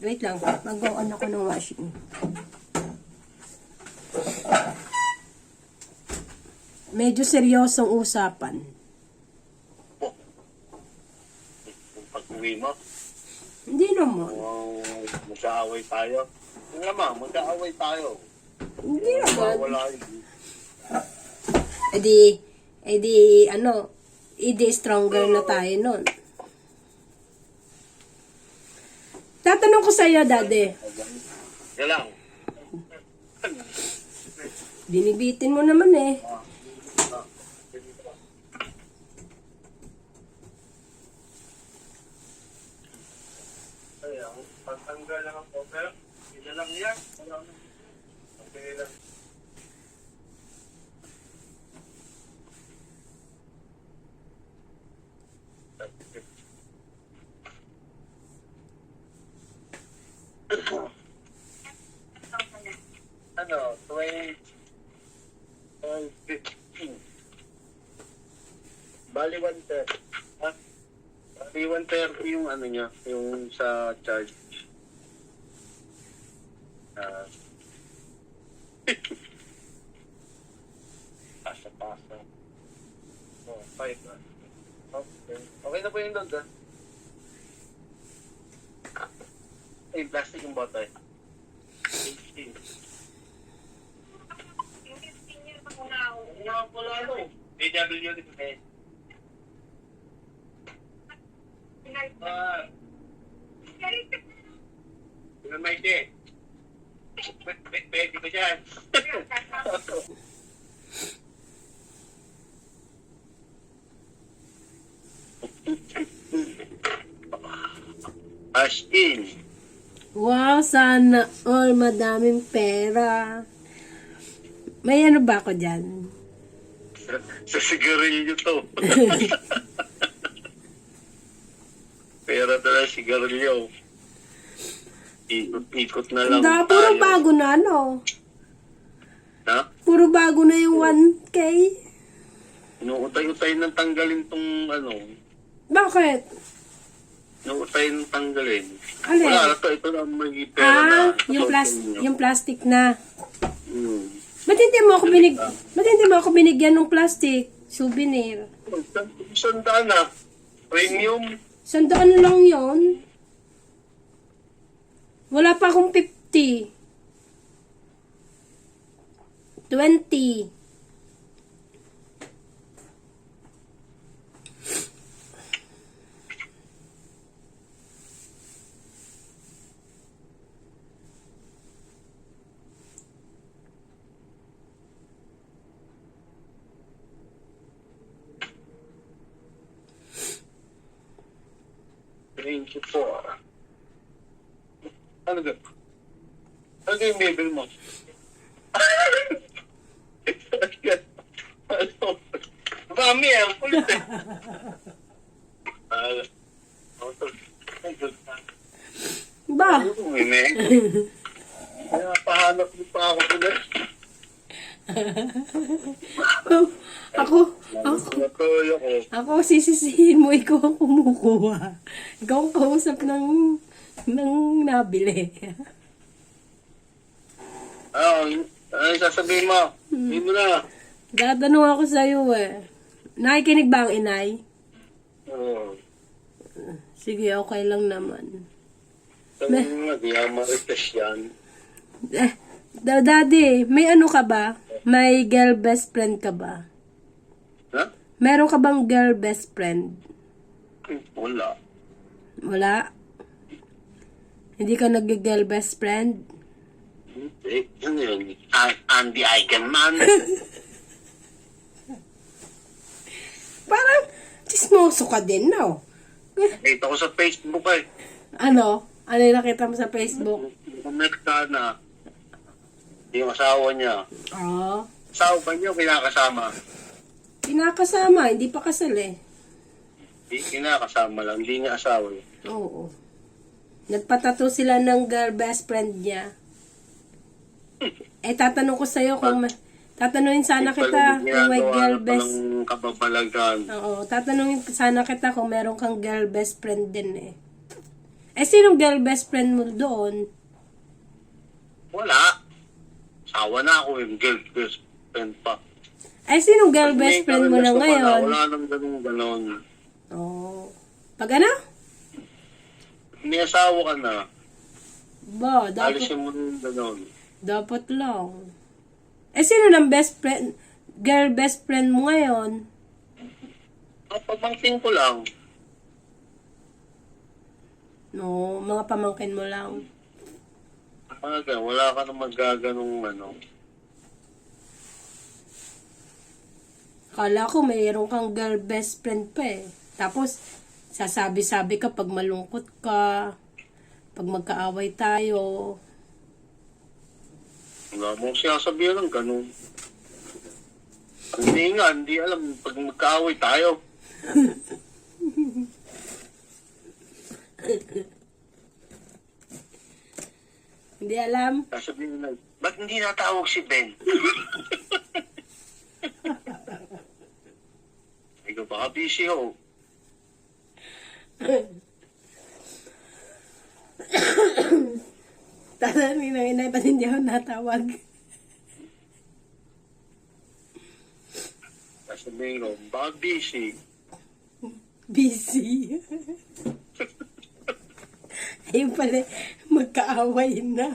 Wait lang, mag-on ako ng washing. Medyo seryosong usapan. Kung pag-uwi mo, Hindi naman. mag-aaway tayo. Yung naman, mag-aaway tayo. Hindi naman. Wala yun. Edi stronger na tayo nun. Tatanong ko sa'yo, Daddy. Yan lang. Binibitin mo naman eh. Ayan, pagtanggal lang ang cover. Ila lang yan. Wala na. Okay lang. Ano, 15. Bali 130. Ha? Bali 130 yung ano niya, yung sa charge. Pasa. Oh, 5 na. Okay. Okay na po yung load, ha? Ay, plastic yung bottle. 16. Wala ano. AW dito kayo. Maite. Pwede ba dyan? As in. Wow, sana all madaming pera. May ano ba ako dyan? Sa sigarilyo to. Pera talaga sigarilyo. Ikot-ikot na lang Puro bago na, no? Ha? Puro bago na yung 1K. Inuutay-utay ng tanggalin tong ano. Bakit? Inuutay ng tanggalin. Alin? Wala na to. Ito na may pera na. Yung plastic na. Hmm. Ba't hindi mo ako binigyan ng plastic? Souvenir. Sandaan na. Premium. 100 lang yon. Wala pa akong 50. 20. Thank you for. Ano ba? Ano yung label mo? Ano? Mami, ang kulit eh. Ba? Kaya pahanap mo pa ako ulit. Natuloy ako. Ako sisisihin mo, ikaw ang kumukuha. Ikaw ang kausap ng nabili. Ano sasabihin mo? Hindi mo na. Datanong ako sa'yo eh. Nakikinig ba ang inay? Oo. Sige, okay lang naman. Sabi mo, di ako ma-request yan. Daddy, may ano ka ba? May girl best friend ka ba? Ha? Meron ka bang girl best friend? Wala. Wala? Hindi ka nag-girl best friend? Hindi. Ano yun? Andy Eigenman. Parang chismoso ka din, no? Nakita ko sa Facebook eh. Ano? Ano yung nakita mo sa Facebook? Connect ka na. Yung asawa niya. Oo. Asawa ba niya o kinakasama? Kinakasama, hindi pa kasal eh. Hindi, kinakasama lang. Hindi niya asawa eh. Oo. Nagpatato sila ng girl best friend niya. Eh, tatanong ko sa'yo kung tatanungin sana kita kung may girl best... Ginagawa kababalagan. Oo, tatanungin sana kita kung meron kang girl best friend din eh. Eh, sinong girl best friend mo doon? Wala. Sawa na ako yung girl best friend pa. Eh, sinong girl Pag best may friend mo na karelasyon ka ngayon? Wala nang ganun. Oh. Pag ano? May asawa ka na. Ba, dapat, Alisin mo yung ganun. dapat lang. Eh, sino ng best friend, girl best friend mo ngayon? Pagmangking ko lang. No, mga pamangkin mo lang. Wala ka na magaganong ano. Kala ko mayroon kang girl best friend pa eh. Tapos, sasabi-sabi ka pag malungkot ka, pag magkaaway tayo. Wala mo sinasabihan ng ganun. Hindi alam pag magkaaway tayo. Hindi alam. Sasabihin na, ba't hindi natawag si Ben? Ikaw baka busy ho. Tatanungin ng inay, ba't hindi ako natawag? Sasabihin ko, baka busy. Busy. Ayun pala, magkaaway na.